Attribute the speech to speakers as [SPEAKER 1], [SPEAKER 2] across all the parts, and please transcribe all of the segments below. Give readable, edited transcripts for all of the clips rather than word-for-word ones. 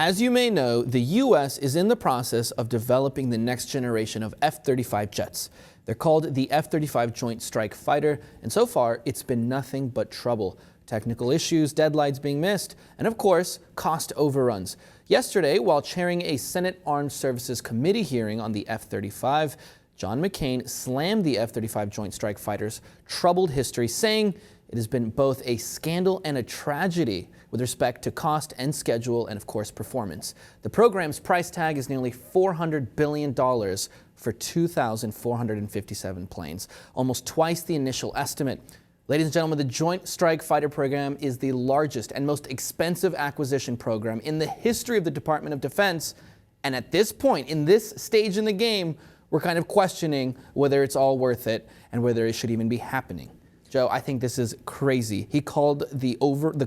[SPEAKER 1] As you may know, the U.S. is in the process of developing the next generation of F-35 jets. They're called the F-35 Joint Strike Fighter, and so far it's been nothing but trouble. Technical issues, deadlines being missed, and of course, cost overruns. Yesterday, while chairing a Senate Armed Services Committee hearing on the F-35, John McCain slammed the F-35 Joint Strike Fighter's troubled history, saying it has been both a scandal and a tragedy with respect to cost and schedule and, of course, performance. The program's price tag is nearly $400 billion for 2,457 planes, almost twice the initial estimate. Ladies and gentlemen, the Joint Strike Fighter program is the largest and most expensive acquisition program in the history of the Department of Defense. And at this point, in this stage in the game, we're kind of questioning whether it's all worth it and whether it should even be happening. Joe, I think this is crazy. He called the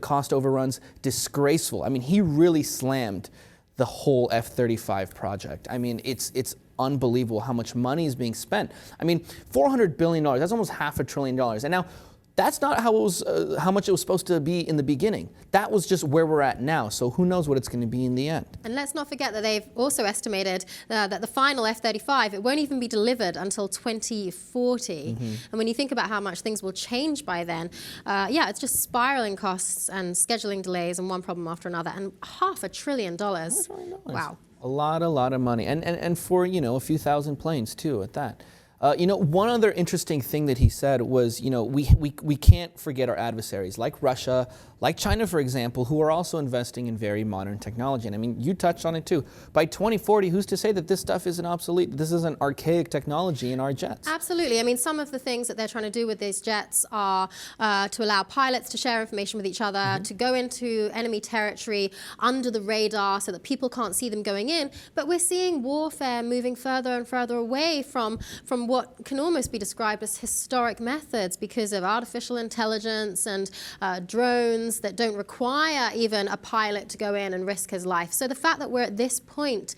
[SPEAKER 1] cost overruns disgraceful. I mean, he really slammed the whole F-35 project. I mean, it's unbelievable how much money is being spent. I mean, $400 billion, that's almost $500 billion. And now, that's not how much it was supposed to be in the beginning. That was just where we're at now. So who knows what it's going to be in the end. And
[SPEAKER 2] let's not forget that they've also estimated that the final F-35, it won't even be delivered until 2040. And when you think about how much things will change by then, yeah, it's just spiraling costs and scheduling delays and one problem after another, and $500 billion. Wow.
[SPEAKER 1] A lot of money. And for, you know, a few thousand planes too at that. You know, one other interesting thing that he said was, you know, we can't forget our adversaries like Russia, like China, for example, who are also investing in very modern technology. And I mean, you touched on it too. By 2040, who's to say that this stuff isn't obsolete? This is an archaic technology in our jets.
[SPEAKER 2] Absolutely. I mean, some of the things that they're trying to do with these jets are to allow pilots to share information with each other, to go into enemy territory under the radar so that people can't see them going in. But we're seeing warfare moving further and further away from what can almost be described as historic methods because of artificial intelligence and drones that don't require even a pilot to go in and risk his life. So the fact that we're at this point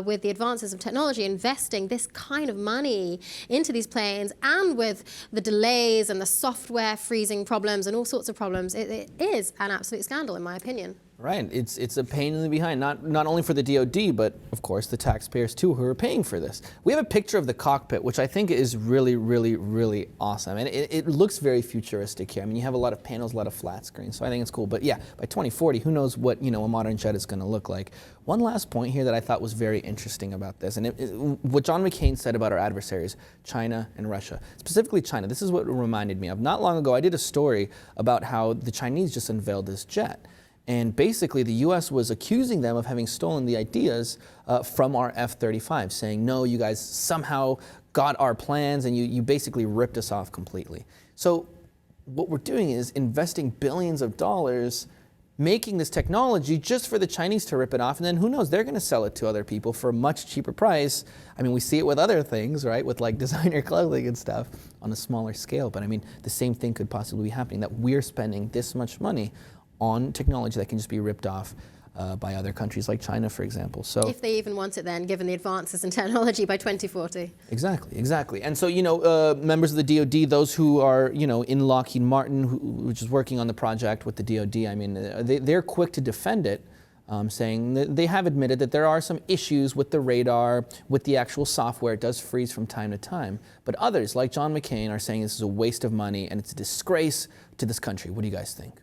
[SPEAKER 2] with the advances of technology, investing this kind of money into these planes, and with the delays and the software freezing problems and all sorts of problems, it is an absolute scandal in my opinion.
[SPEAKER 1] Right, it's a pain in the behind, not only for the DOD, but of course the taxpayers too who are paying for this. We have a picture of the cockpit, which I think is really awesome, and it looks very futuristic here. I mean, you have a lot of panels, a lot of flat screens, so I think it's cool. But yeah, by 2040, who knows what, you know, a modern jet is going to look like. One last point here that I thought was very interesting about this, and what John McCain said about our adversaries, China and Russia, specifically China. This is what it reminded me of. Not long ago, I did a story about how the Chinese just unveiled this jet. And basically, the U.S. was accusing them of having stolen the ideas from our F-35, saying, no, you guys somehow got our plans and you basically ripped us off completely. So what we're doing is investing billions of dollars making this technology just for the Chinese to rip it off, and then who knows, they're going to sell it to other people for a much cheaper price. I mean, we see it with other things, right, with like designer clothing and stuff on a smaller scale. But I mean, the same thing could possibly be happening, that we're spending this much money on technology that can just be ripped off by other countries like China, for example. So
[SPEAKER 2] if they even want it then, given the advances in technology by 2040.
[SPEAKER 1] Exactly. And so, you know, members of the DOD, those who are, you know, in Lockheed Martin, which is working on the project with the DOD, I mean, they're quick to defend it, saying that they have admitted that there are some issues with the radar, with the actual software. It does freeze from time to time. But others, like John McCain, are saying this is a waste of money and it's a disgrace to this country. What do you guys think?